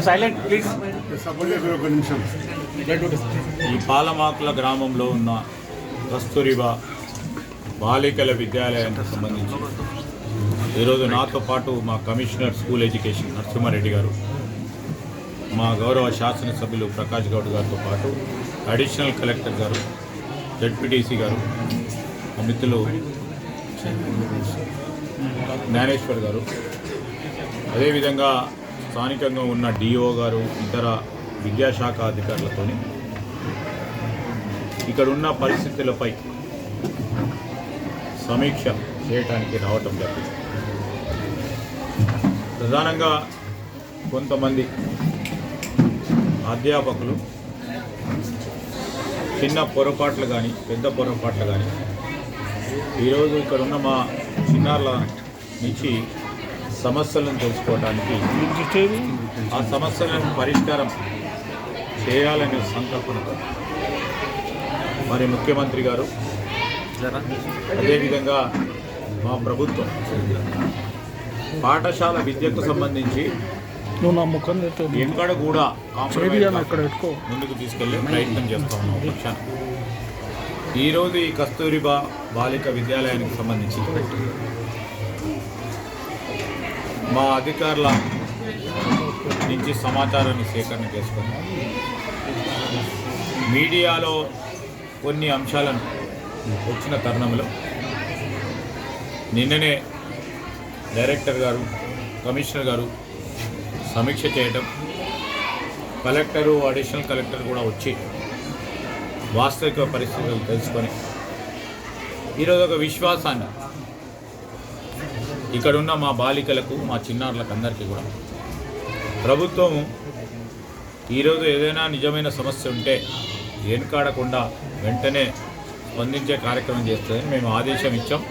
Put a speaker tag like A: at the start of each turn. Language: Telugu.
A: Silent please.
B: ఈ పాలమాకుల గ్రామంలో ఉన్న కస్తూరిబా బాలికల విద్యాలయానికి సంబంధించి ఈరోజు నాతో పాటు మా కమిషనర్ స్కూల్ ఎడ్యుకేషన్ నరసింహారెడ్డి గారు, మా గౌరవ శాసనసభ్యులు ప్రకాష్ గౌడ్ గారితో పాటు అడిషనల్ కలెక్టర్ గారు, జడ్పీటీసీ గారు, మిత్రులు జ్ఞానేశ్వర్ గారు, అదేవిధంగా స్థానికంగా ఉన్న డిఓ గారు, ఇతర విద్యాశాఖ అధికారులతో ఇక్కడున్న పరిస్థితులపై సమీక్ష చేయడానికి రావటం జరిగింది. ప్రధానంగా కొంతమంది అధ్యాపకులు చిన్న పొరపాట్లు కానీ పెద్ద పొరపాట్లు కానీ ఈరోజు ఇక్కడున్న మా చిన్నారుల నుంచి సమస్యలను తెలుసుకోవడానికి, ఆ సమస్యలను పరిష్కారం చేయాలనే సంకల్పనతో మరి ముఖ్యమంత్రి గారు, అదేవిధంగా మా ప్రభుత్వం పాఠశాల విద్యకు సంబంధించి ఎక్కడ కూడా ముందుకు తీసుకెళ్లే ప్రయత్నం చేస్తూ ఉన్నాం. పక్షాన ఈరోజు ఈ కస్తూరిబా బాలిక విద్యాలయానికి సంబంధించి మా అధికారుల నుంచి సమాచారాన్ని సేకరణ చేసుకుని మీడియాలో కొన్ని అంశాలను వచ్చిన తరుణంలో నిన్ననే డైరెక్టర్ గారు, కమిషనర్ గారు సమీక్ష చేయటం, కలెక్టరు, అడిషనల్ కలెక్టర్ కూడా వచ్చి వాస్తవిక పరిస్థితులు తెలుసుకొని ఈరోజు ఒక విశ్వాసాన్ని ఇక్కడున్న మా బాలికలకు, మా చిన్నారులకు అందరికీ కూడా ప్రభుత్వం ఈరోజు ఏదైనా నిజమైన సమస్య ఉంటే వెనుకాడకుండా వెంటనే స్పందించే కార్యక్రమం చేస్తుందని మేము ఆదేశం ఇచ్చాం.